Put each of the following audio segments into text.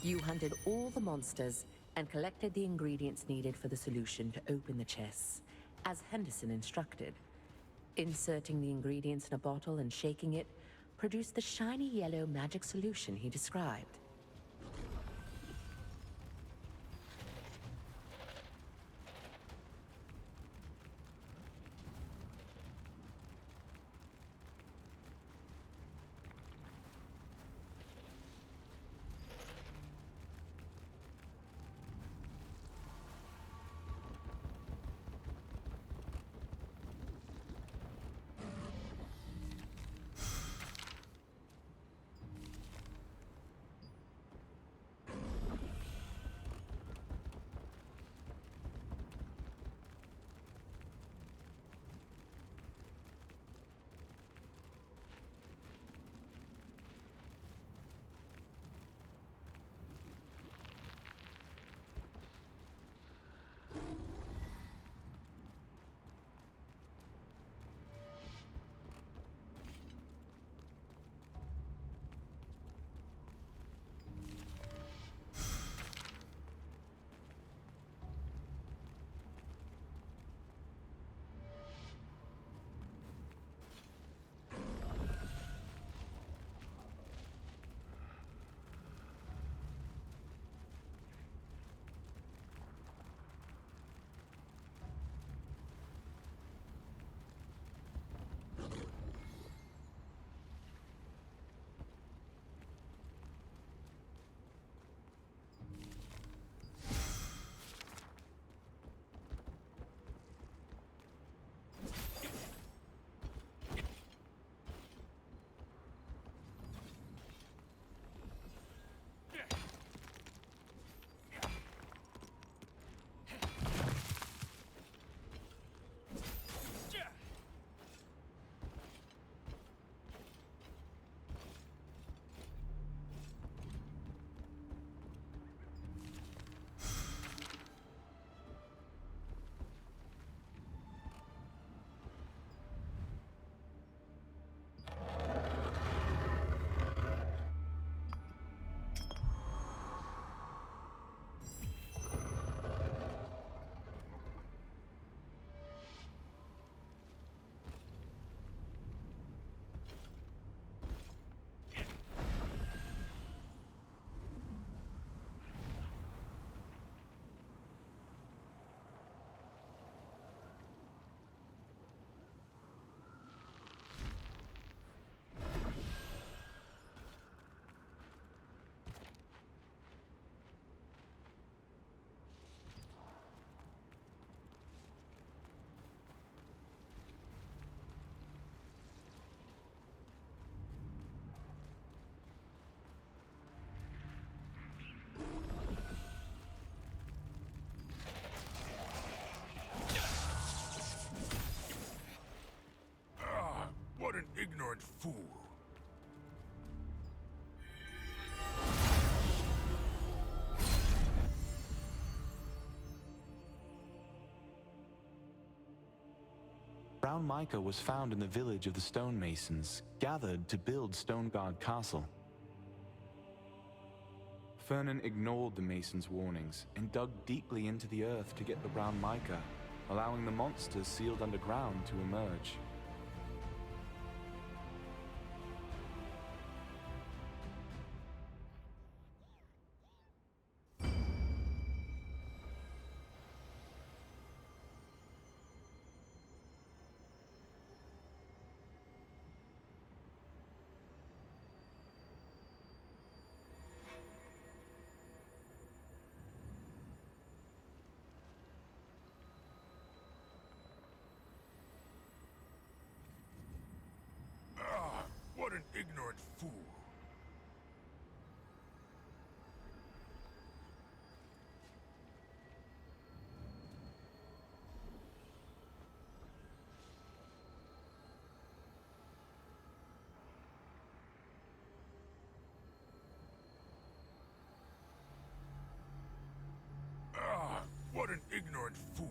You hunted all the monsters and collected the ingredients needed for the solution to open the chests, as Henderson instructed. Inserting the ingredients in a bottle and shaking it produced the shiny yellow magic solution he described. What an ignorant fool. Brown mica was found in the village of the stonemasons, gathered to build Stoneguard Castle. Fernan ignored the masons' warnings and dug deeply into the earth to get the brown mica, allowing the monsters sealed underground to emerge. What an ignorant fool. What an ignorant fool.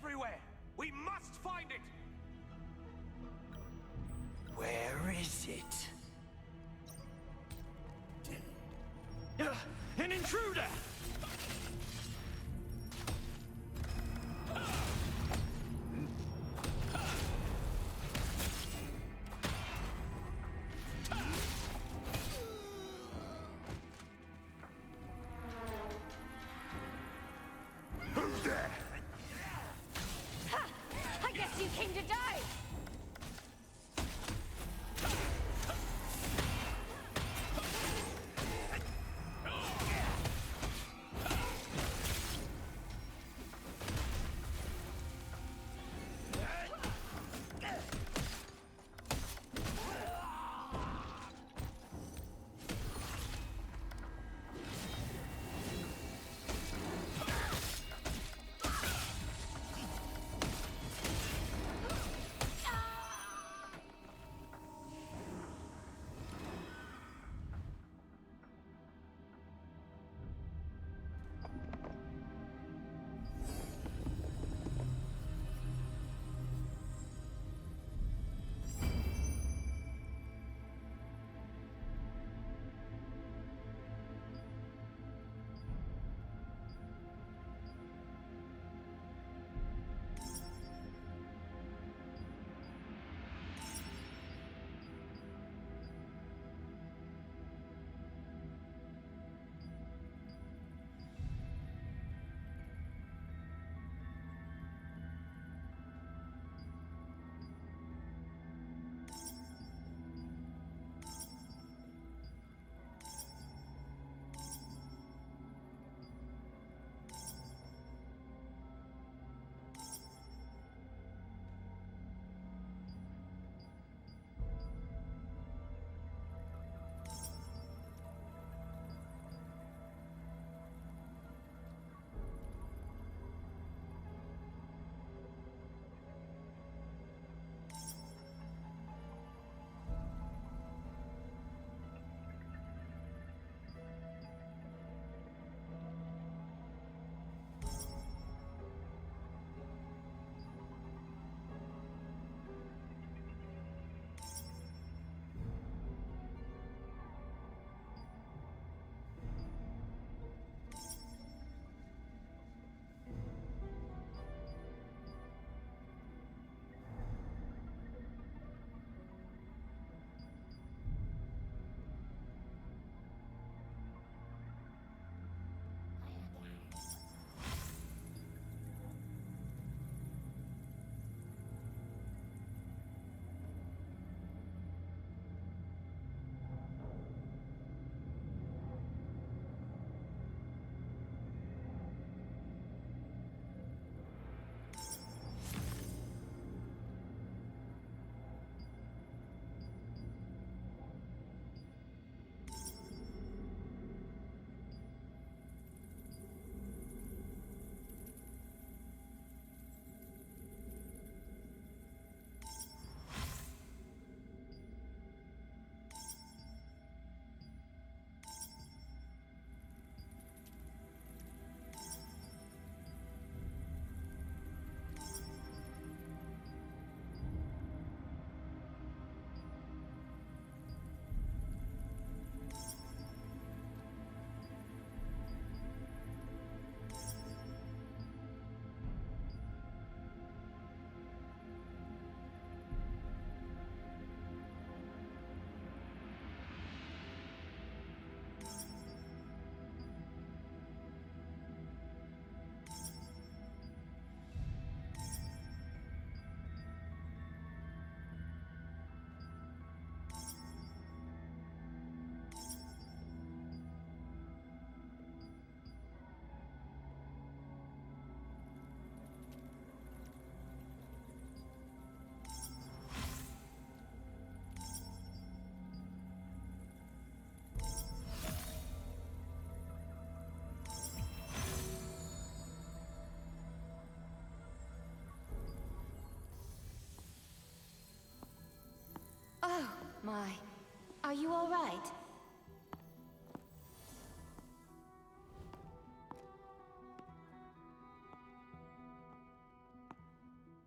everywhere! We must find it! Where is it? An intruder! Who's there? Ha! I guess you came to die!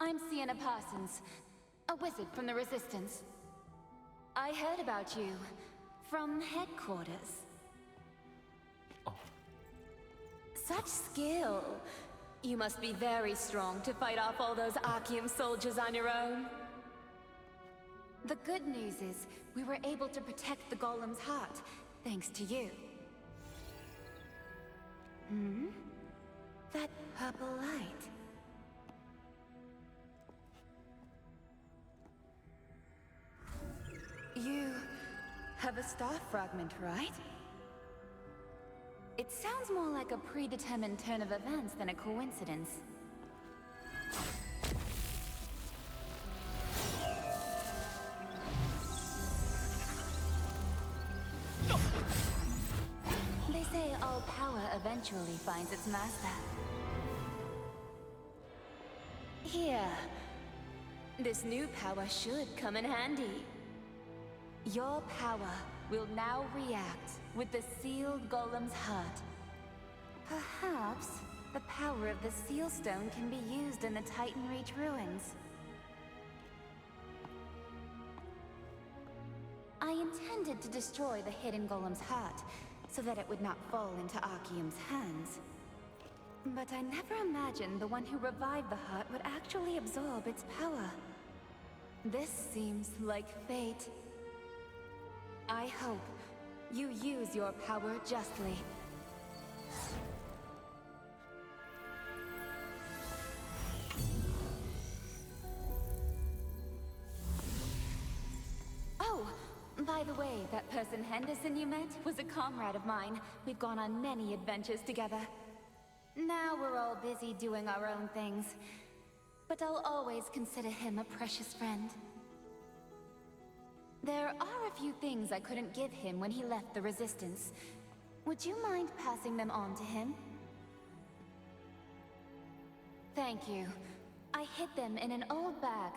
I'm Sienna Parsons, a wizard from the Resistance. I heard about you from headquarters. Oh. Such skill. You must be very strong to fight off all those Archeum soldiers on your own. The good news is, we were able to protect the Golem's heart, thanks to you. Hmm? That purple light. You have a star fragment, right? It sounds more like a predetermined turn of events than a coincidence. They say all power eventually finds its master. Here. This new power should come in handy. Your power will now react with the sealed Golem's heart. Perhaps the power of the seal stone can be used in the Titan Reach ruins. I intended to destroy the hidden Golem's heart, so that it would not fall into Archeum's hands. But I never imagined the one who revived the heart would actually absorb its power. This seems like fate. I hope you use your power justly. Oh, by the way, that person Henderson you met was a comrade of mine. We've gone on many adventures together. Now we're all busy doing our own things. But I'll always consider him a precious friend. There are a few things I couldn't give him when he left the Resistance. Would you mind passing them on to him? Thank you. I hid them in an old bag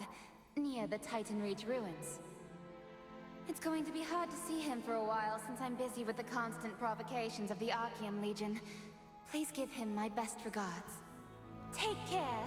near the Titan Reach ruins. It's going to be hard to see him for a while since I'm busy with the constant provocations of the Archeum Legion. Please give him my best regards. Take care!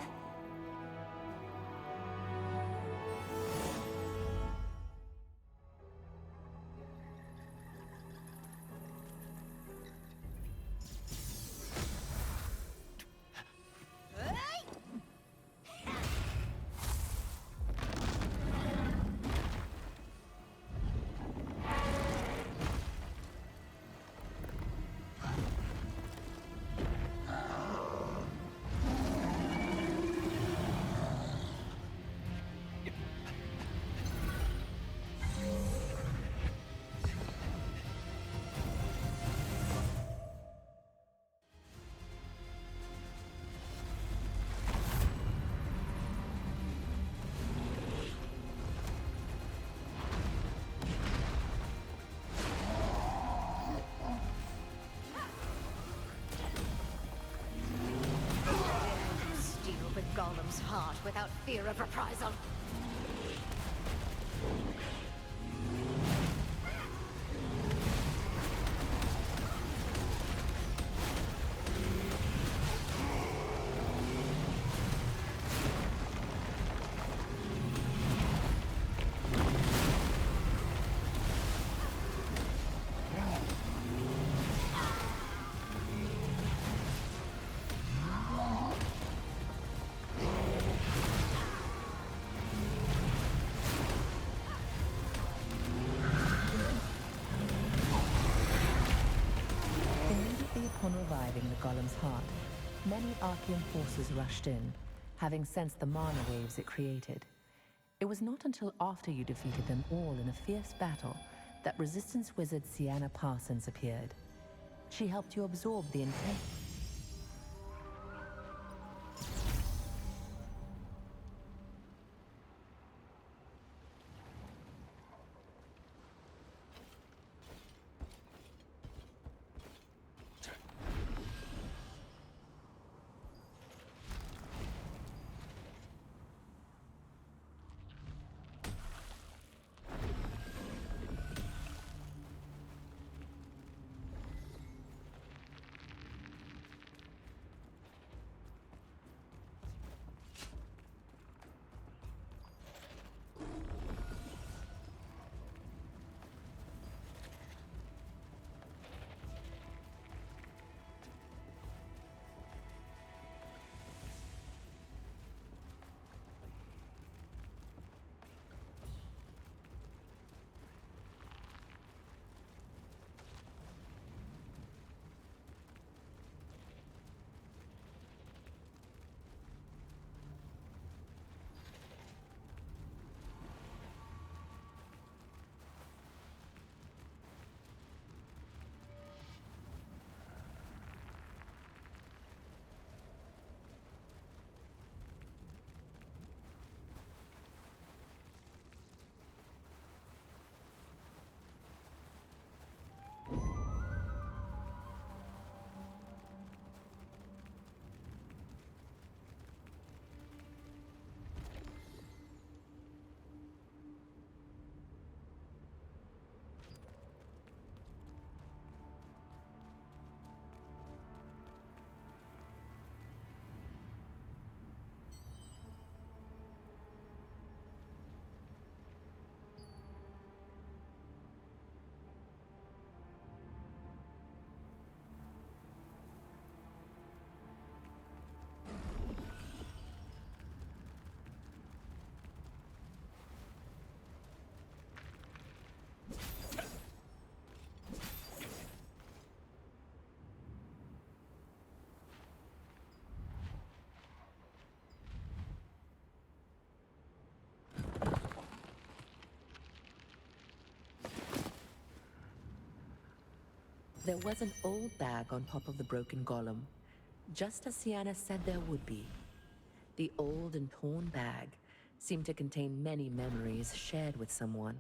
Golem's heart without fear of reprisal. Upon reviving the Golem's heart, many Archeum forces rushed in, having sensed the mana waves it created. It was not until after you defeated them all in a fierce battle that Resistance wizard Sienna Parsons appeared. She helped you absorb the intense... There was an old bag on top of the broken golem, just as Sienna said there would be. The old and torn bag seemed to contain many memories shared with someone.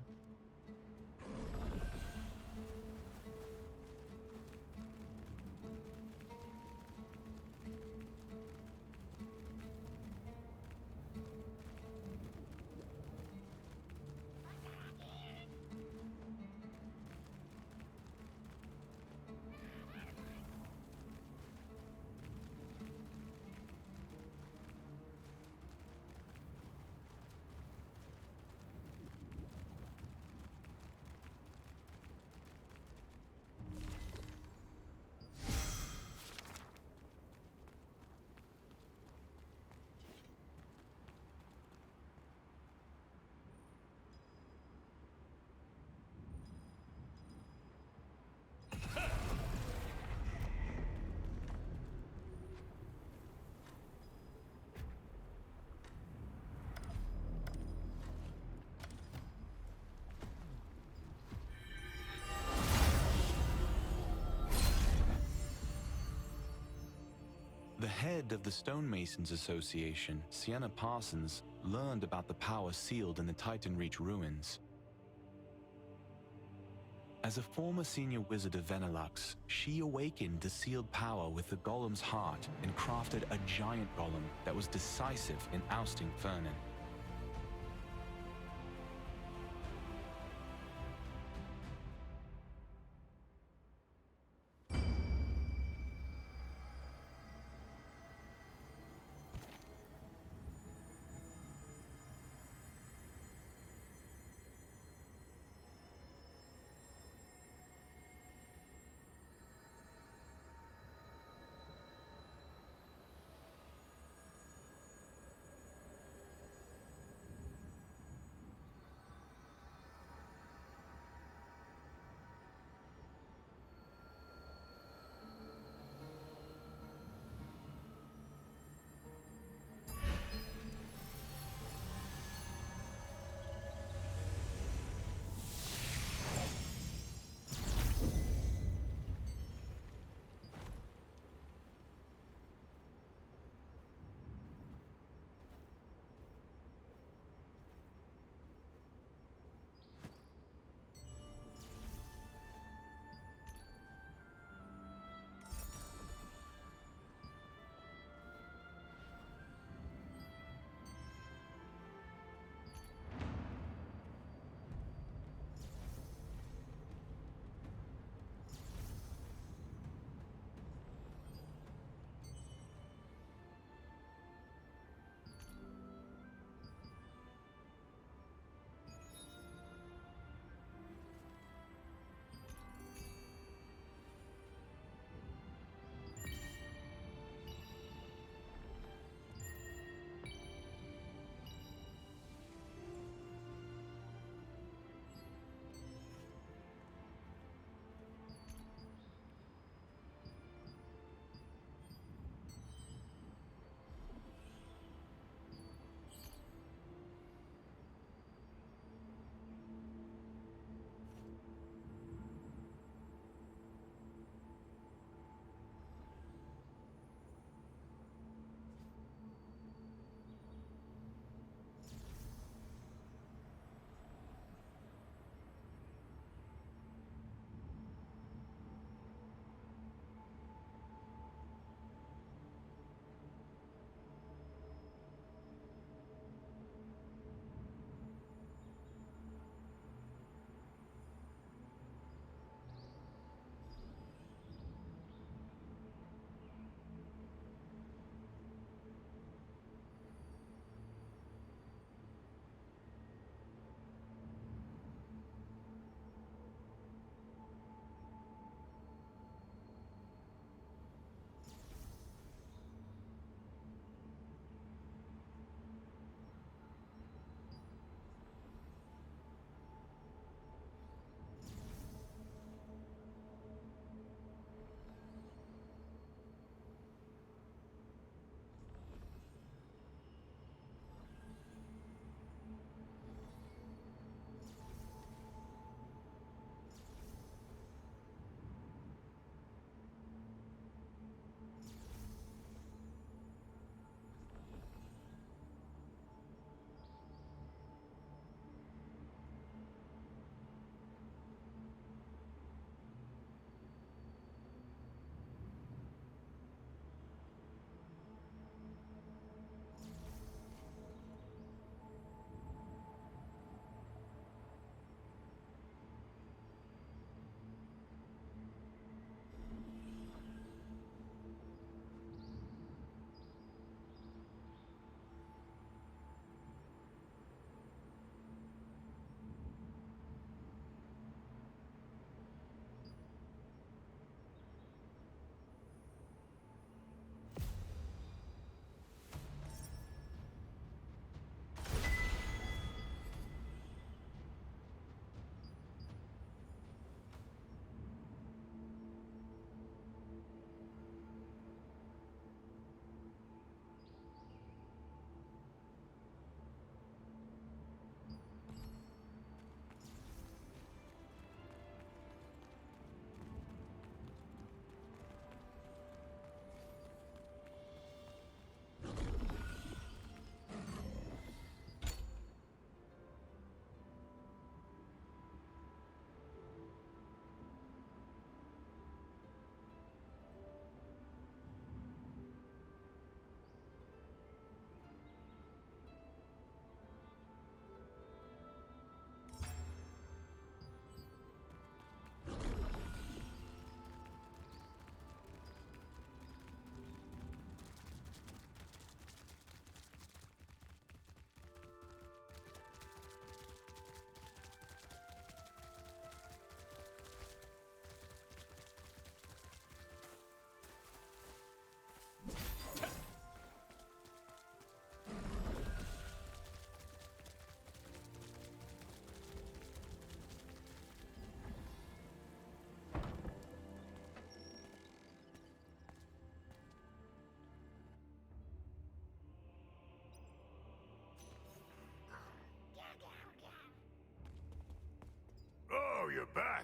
The head of the Stonemasons Association, Sienna Parsons, learned about the power sealed in the Titan Reach ruins. As a former senior wizard of Venelux, she awakened the sealed power with the golem's heart and crafted a giant golem that was decisive in ousting Fernan.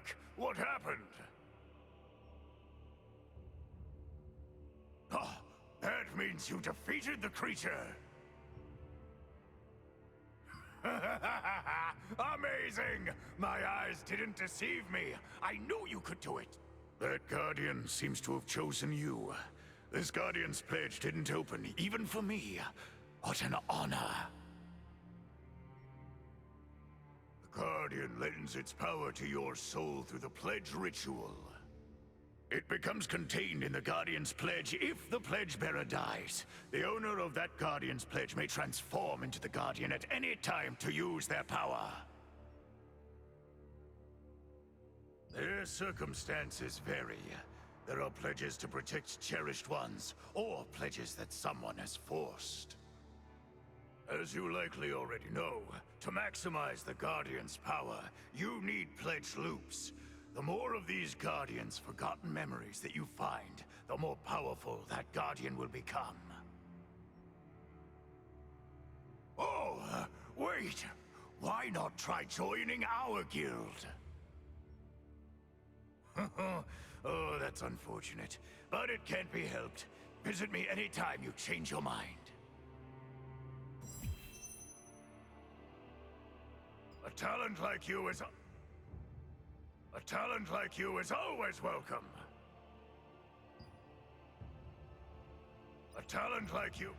back. What happened? Ah, that means you defeated the creature. Amazing! My eyes didn't deceive me. I knew you could do it. That Guardian seems to have chosen you. This Guardian's pledge didn't open, even for me. What an honor. The Guardian lends its power to your soul through the pledge ritual. It becomes contained in the Guardian's pledge if the pledge bearer dies. The owner of that Guardian's pledge may transform into the Guardian at any time to use their power. Their circumstances vary. There are pledges to protect cherished ones, or pledges that someone has forced. As you likely already know, to maximize the Guardian's power, you need pledge loops. The more of these Guardians' forgotten memories that you find, the more powerful that Guardian will become. Oh, wait! Why not try joining our guild? Oh, that's unfortunate, but it can't be helped. Visit me anytime you change your mind. A talent like you is always welcome. A talent like you...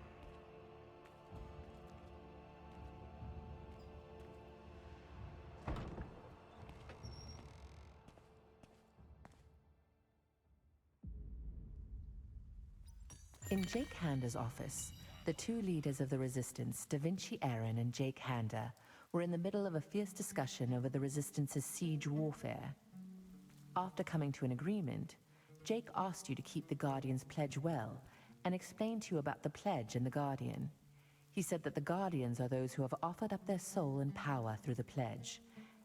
In Jake Handa's office, the two leaders of the Resistance, Da Vinci Aaron and Jake Handa, were in the middle of a fierce discussion over the Resistance's siege warfare. After coming to an agreement, Jake asked you to keep the Guardian's pledge well and explained to you about the pledge and the Guardian. He said that the Guardians are those who have offered up their soul and power through the pledge,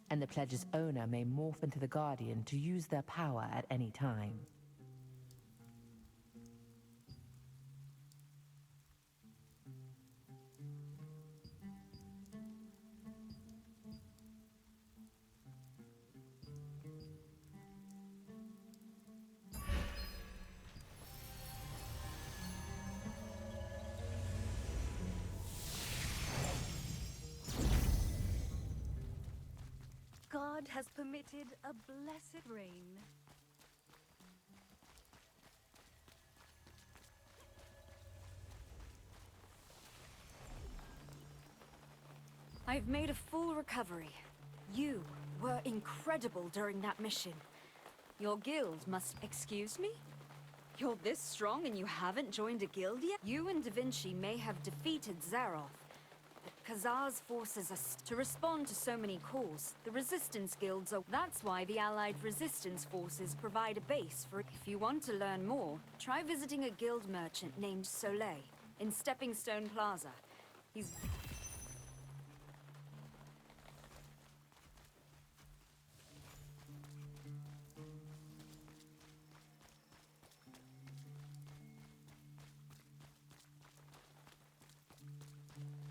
and the pledge's owner may morph into the Guardian to use their power at any time. God has permitted a blessed rain. I've made a full recovery. You were incredible during that mission. Your guild must... Excuse me? You're this strong and you haven't joined a guild yet? You and Da Vinci may have defeated Zaroff, but Khazar's forces are... To respond to so many calls, the resistance guilds are... That's why the allied resistance forces provide a base for... If you want to learn more, try visiting a guild merchant named Soleil in Stepping Stone Plaza. He's...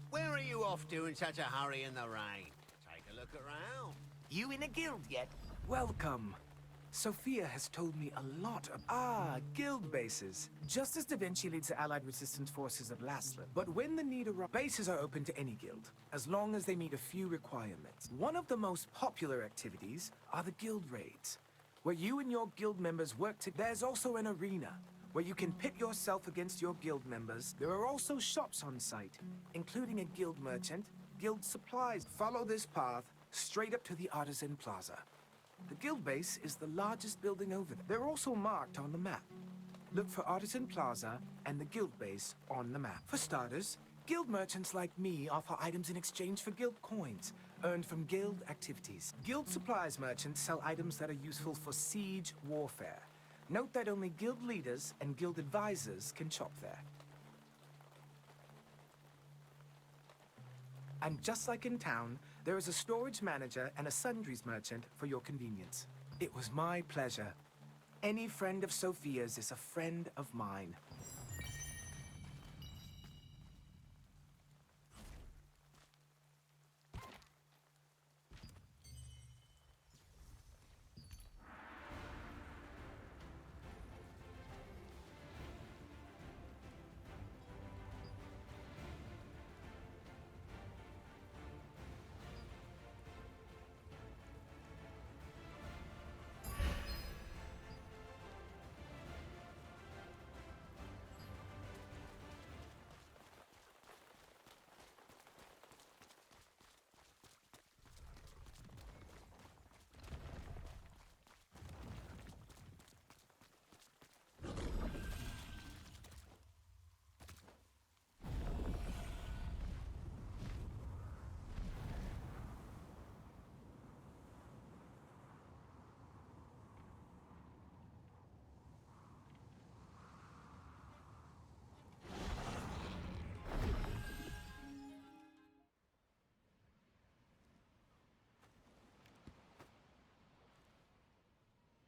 Where are you off to in such a hurry in the rain? Take a look around. You in a guild yet? Welcome. Sophia has told me a lot of... guild bases. Just as Da Vinci leads the Allied Resistance Forces of Laslan. But when the need arises, bases are open to any guild, as long as they meet a few requirements. One of the most popular activities are the guild raids, where you and your guild members work together. There's also an arena, where you can pit yourself against your guild members. There are also shops on site, including a guild merchant, guild supplies. Follow this path straight up to the Artisan Plaza. The guild base is the largest building over there. They're also marked on the map. Look for Artisan Plaza and the guild base on the map. For starters, guild merchants like me offer items in exchange for guild coins, earned from guild activities. Guild supplies merchants sell items that are useful for siege warfare. Note that only guild leaders and guild advisors can shop there. And just like in town, there is a storage manager and a sundries merchant for your convenience. It was my pleasure. Any friend of Sophia's is a friend of mine.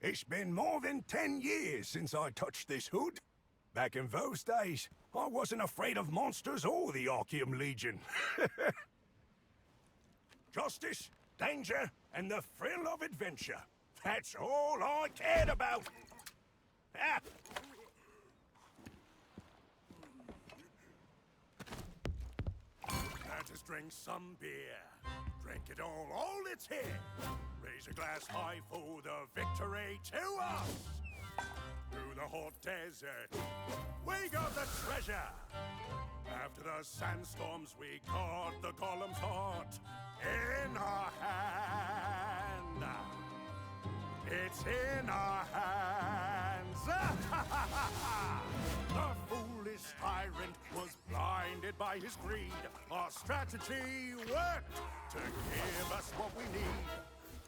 It's been more than 10 years since I touched this hood. Back in those days, I wasn't afraid of monsters or the Archeum Legion. Justice, danger, and the thrill of adventure. That's all I cared about. Ah. Let us drink some beer. Drink it all it's here. Raise a glass high for the victory to us. Through the hot desert, we got the treasure. After the sandstorms, we caught the golem's heart in our hand. It's in our hands. The foolish tyrant was blinded by his greed. Our strategy worked to give us what we need.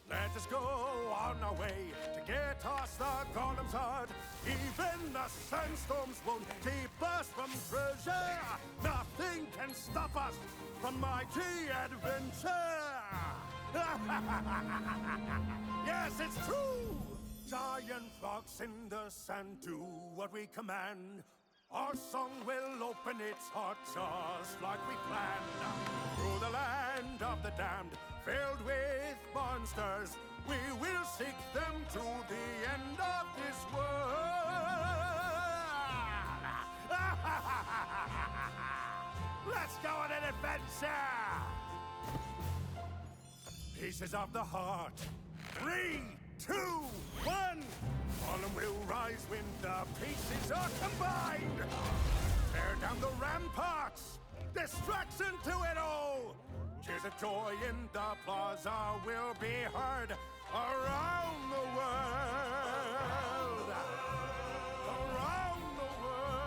Let us go on our way to get us the golem's heart. Even the sandstorms won't keep us from treasure. Nothing can stop us from mighty adventure. Yes, it's true! Giant rocks in the sand do what we command. Our song will open its heart just like we planned. Through the land of the damned, filled with monsters, we will seek them to the end of this world. Let's go on an adventure! Pieces of the heart. 3, 2, 1! Golem will rise when the pieces are combined! Tear down the ramparts! Destruction to it all! Cheers of joy in the plaza will be heard around the world! Around the world!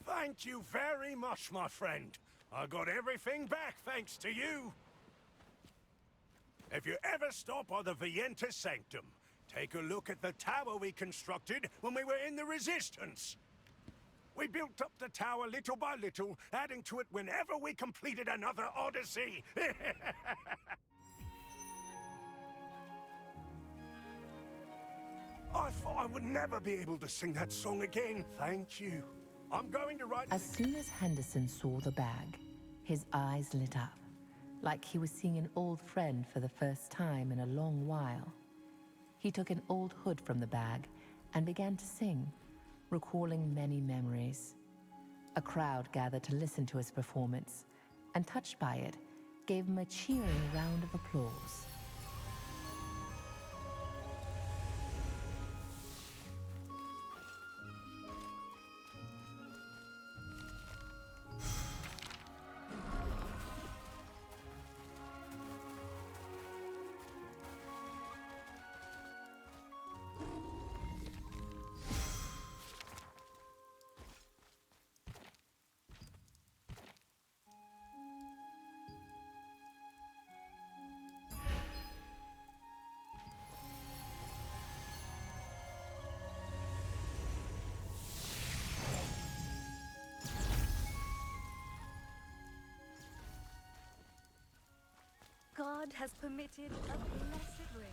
Thank you very much, my friend. I got everything back thanks to you. If you ever stop by the Vientus Sanctum, take a look at the tower we constructed when we were in the Resistance. We built up the tower little by little, adding to it whenever we completed another odyssey. I thought I would never be able to sing that song again. Thank you. I'm going to write... As soon as Henderson saw the bag, his eyes lit up, like he was seeing an old friend for the first time in a long while. He took an old hood from the bag and began to sing, recalling many memories. A crowd gathered to listen to his performance, and touched by it, gave him a cheering round of applause. God has permitted a blessed rain.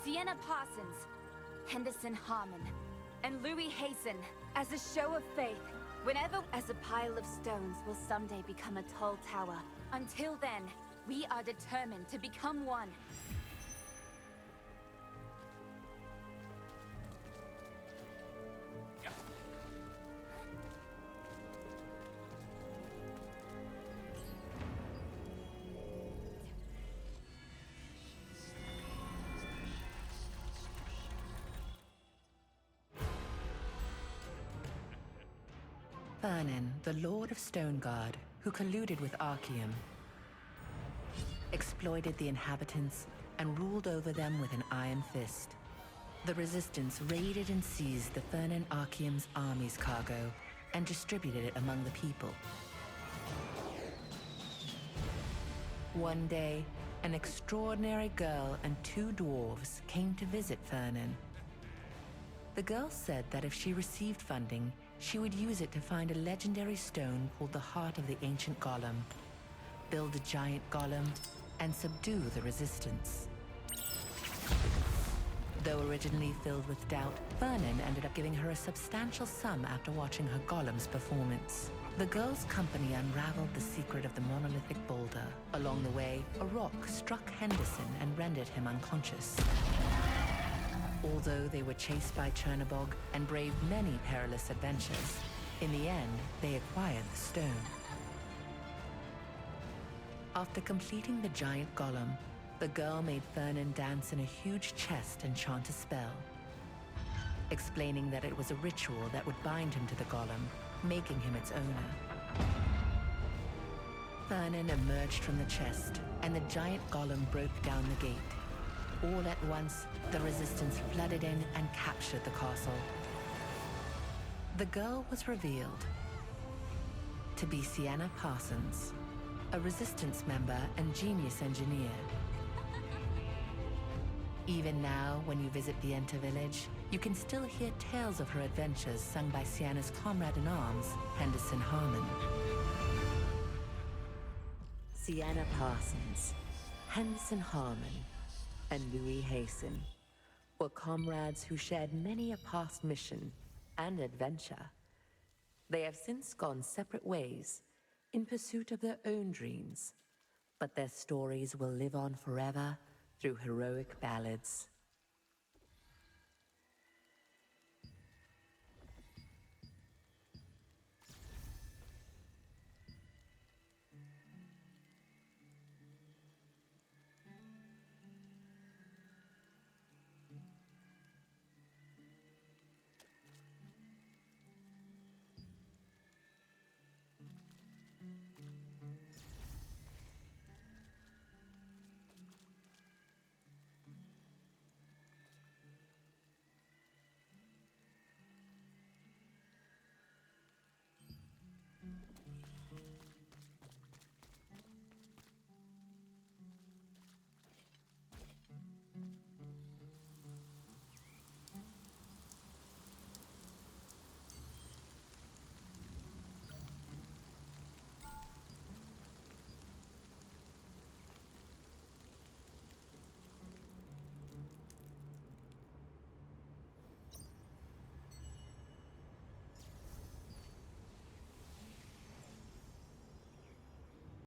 Sienna Parsons, Henderson Harmon, and Louis Hasten. As a show of faith, Whenever as a pile of stones will someday become a tall tower. Until then, we are determined to become one. Vernon, the Lord of Stoneguard, who colluded with Archeum, exploited the inhabitants and ruled over them with an iron fist. The Resistance raided and seized the Vernon Archeum's army's cargo and distributed it among the people. One day, an extraordinary girl and 2 dwarves came to visit Vernon. The girl said that if she received funding, she would use it to find a legendary stone called the Heart of the Ancient Golem, build a giant golem, and subdue the Resistance. Though originally filled with doubt, Vernon ended up giving her a substantial sum after watching her golem's performance. The girl's company unraveled the secret of the monolithic boulder. Along the way, a rock struck Henderson and rendered him unconscious. Although they were chased by Chernobog and braved many perilous adventures, in the end, they acquired the stone. After completing the giant golem, the girl made Vernon dance in a huge chest and chant a spell, explaining that it was a ritual that would bind him to the golem, making him its owner. Vernon emerged from the chest, and the giant golem broke down the gate. All at once, the Resistance flooded in and captured the castle. The girl was revealed to be Sienna Parsons, a Resistance member and genius engineer. Even now, when you visit the Enter village, you can still hear tales of her adventures sung by Sienna's comrade-in-arms, Henderson Harmon. Sienna Parsons, Henderson Harmon, and Louis Hasten were comrades who shared many a past mission and adventure. They have since gone separate ways in pursuit of their own dreams, but their stories will live on forever through heroic ballads.